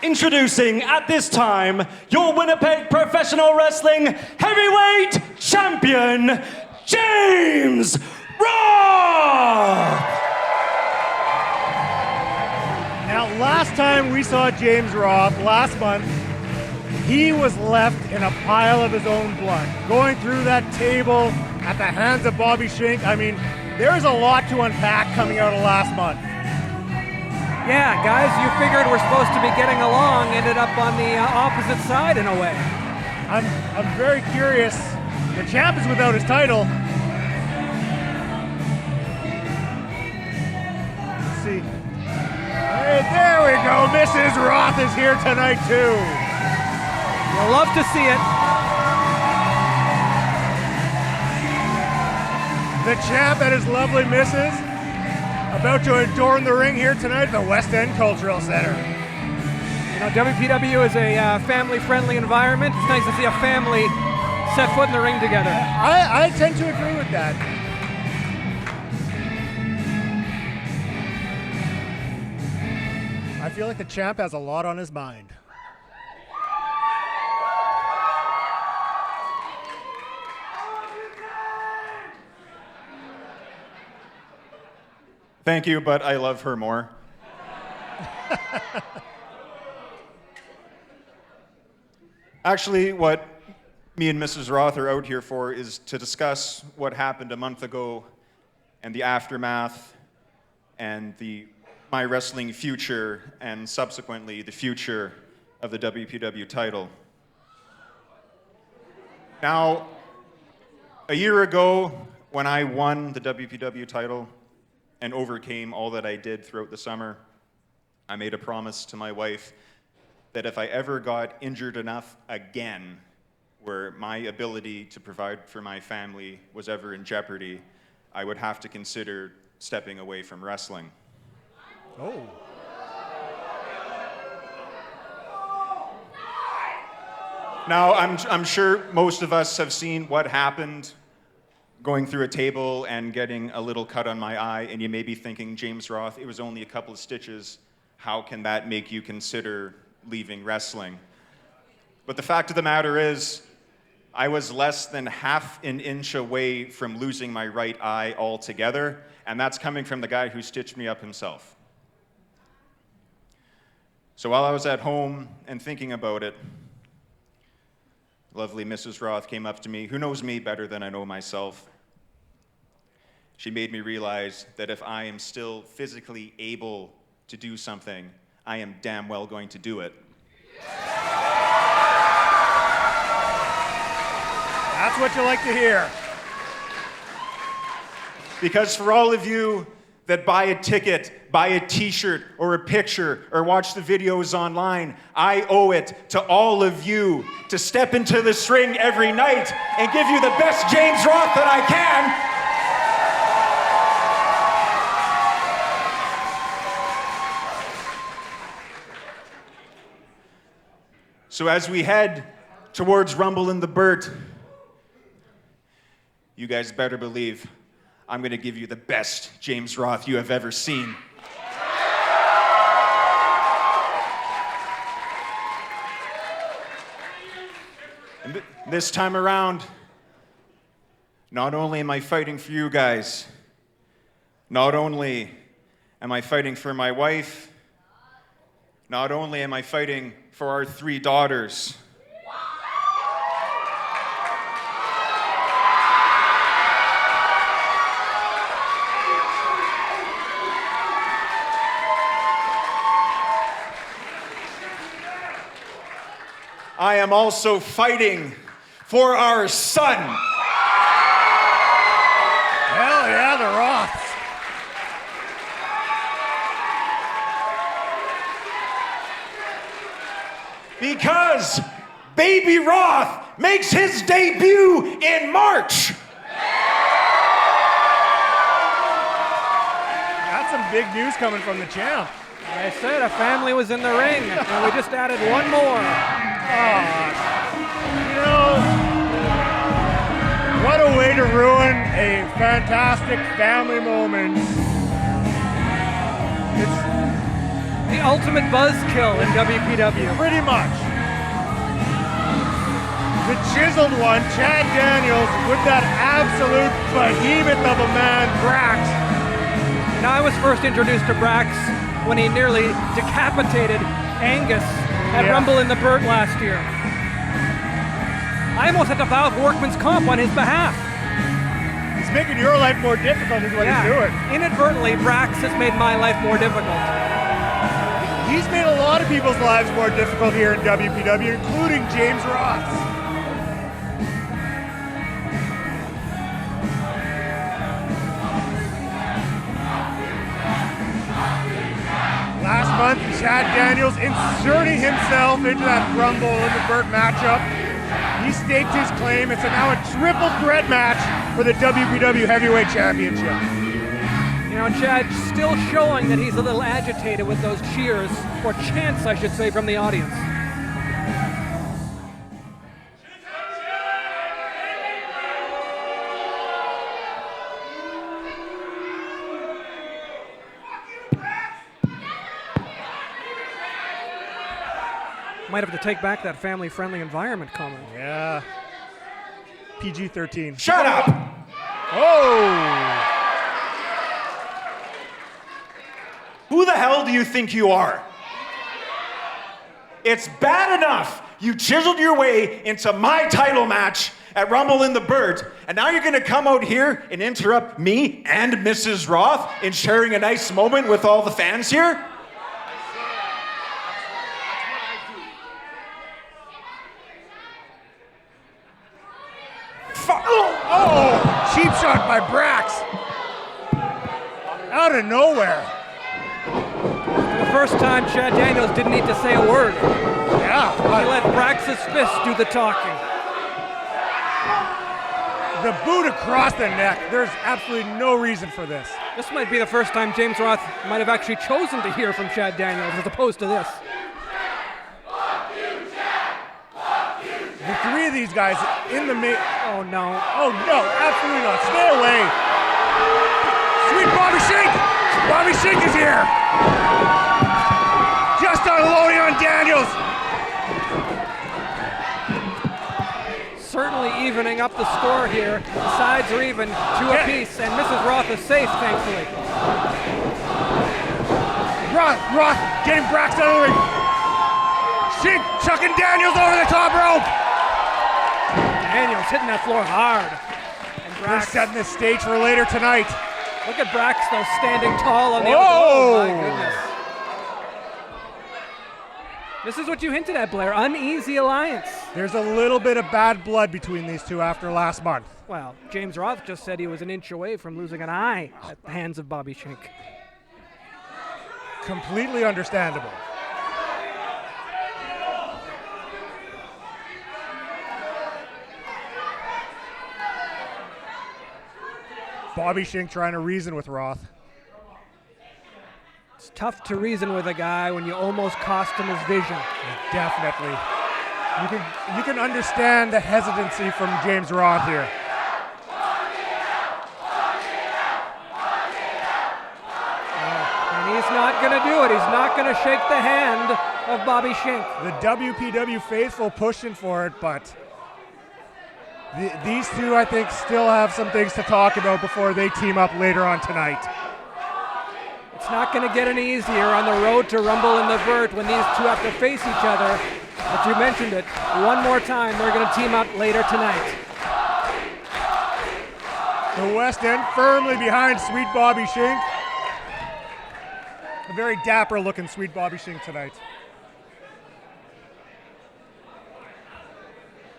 Introducing at this time your Winnipeg Professional Wrestling Heavyweight Champion, James Roth! Now, last time we saw James Roth, last month, he was left in a pile of his own blood, going through that table at the hands of Bobby Schink. I mean, there's a lot to unpack coming out of last month. Yeah, guys, you figured we're supposed to be getting along, ended up on the opposite side in a way. I'm very curious. The champ is without his title. Let's see. Hey, there we go. Mrs. Roth is here tonight, too. You'll love to see it. The champ and his lovely missus about to adorn the ring here tonight at the West End Cultural Center. You know, WPW is a family-friendly environment. It's nice to see a family set foot in the ring together. I tend to agree with that. I feel like the champ has a lot on his mind. Thank you, but I love her more. Actually, what me and Mrs. Roth are out here for is to discuss what happened a month ago and the aftermath and my wrestling future and subsequently the future of the WPW title. Now, a year ago, when I won the WPW title, and overcame all that I did throughout the summer, I made a promise to my wife that if I ever got injured enough again where my ability to provide for my family was ever in jeopardy, I would have to consider stepping away from wrestling. Oh. Now, I'm sure most of us have seen what happened going through a table and getting a little cut on my eye, and you may be thinking, James Roth, it was only a couple of stitches. How can that make you consider leaving wrestling? But the fact of the matter is, I was less than half an inch away from losing my right eye altogether, and that's coming from the guy who stitched me up himself. So while I was at home and thinking about it, lovely Mrs. Roth came up to me, who knows me better than I know myself. She made me realize that if I am still physically able to do something, I am damn well going to do it. That's what you like to hear. Because for all of you that buy a ticket, buy a t-shirt or a picture or watch the videos online, I owe it to all of you to step into this ring every night and give you the best James Roth that I can. So as we head towards Rumble in the Burt, you guys better believe I'm going to give you the best James Roth you have ever seen. And this time around, not only am I fighting for you guys, not only am I fighting for my wife, not only am I fighting for our 3 daughters, I am also fighting for our son. Hell yeah, the Roths. Because Baby Roth makes his debut in March. That's some big news coming from the champ. I said a family was in the ring, and we just added one more. You know, what a way to ruin a fantastic family moment. The ultimate buzzkill in WPW. Pretty much. The chiseled one, Chad Daniels, with that absolute behemoth of a man, Brax. Now, I was first introduced to Brax when he nearly decapitated Angus at Rumble in the Burt last year. I almost had to file for workman's comp on his behalf. He's making your life more difficult is what he's doing. Inadvertently, Brax has made my life more difficult. He's made a lot of people's lives more difficult here in WPW, including James Roth. Last month, Chad Daniels inserting himself into that Rumble in the Burt matchup. He staked his claim. It's now a triple threat match for the WPW Heavyweight Championship. You know, Chad's still showing that he's a little agitated with those cheers, or chants, I should say, from the audience. Might have to take back that family-friendly environment comment. Yeah. PG-13. Shut up! Oh! Who the hell do you think you are? It's bad enough you chiseled your way into my title match at Rumble in the Burt, and now you're gonna come out here and interrupt me and Mrs. Roth in sharing a nice moment with all the fans here? Oh! Cheap shot by Brax. Out of nowhere. The first time Chad Daniels didn't need to say a word. Yeah. He let Brax's fist do the talking. The boot across the neck. There's absolutely no reason for this. This might be the first time James Roth might have actually chosen to hear from Chad Daniels as opposed to this. The three of these guys in the main. Oh no. Oh no, absolutely not. Stay away. Sweet Bobby Shink. Bobby Shink is here. Just unloading on Daniels. Certainly evening up the score here. The sides are even, two apiece, and Mrs. Roth is safe, thankfully. Roth getting Brax out of the ring. Shink chucking Daniels over the top rope. Daniels hitting that floor hard. And They're Brax, setting the stage for later tonight. look at Brax though, standing tall on the Whoa! Oh my goodness. This is what you hinted at, Blair. Uneasy alliance. There's a little bit of bad blood between these two after last month. Well, James Roth just said he was an inch away from losing an eye at the hands of Bobby Shink. Completely understandable. Bobby Shink trying to reason with Roth. It's tough to reason with a guy when you almost cost him his vision. Definitely. You can understand the hesitancy from James Roth here. And he's not going to do it. He's not going to shake the hand of Bobby Shink. The WPW faithful pushing for it, but these two, I think, still have some things to talk about before they team up later on tonight. It's not going to get any easier on the road to Rumble in the Burt when these two have to face each other. But you mentioned it. One more time, they're going to team up later tonight. The West End firmly behind Sweet Bobby Shink. A very dapper looking Sweet Bobby Shink tonight.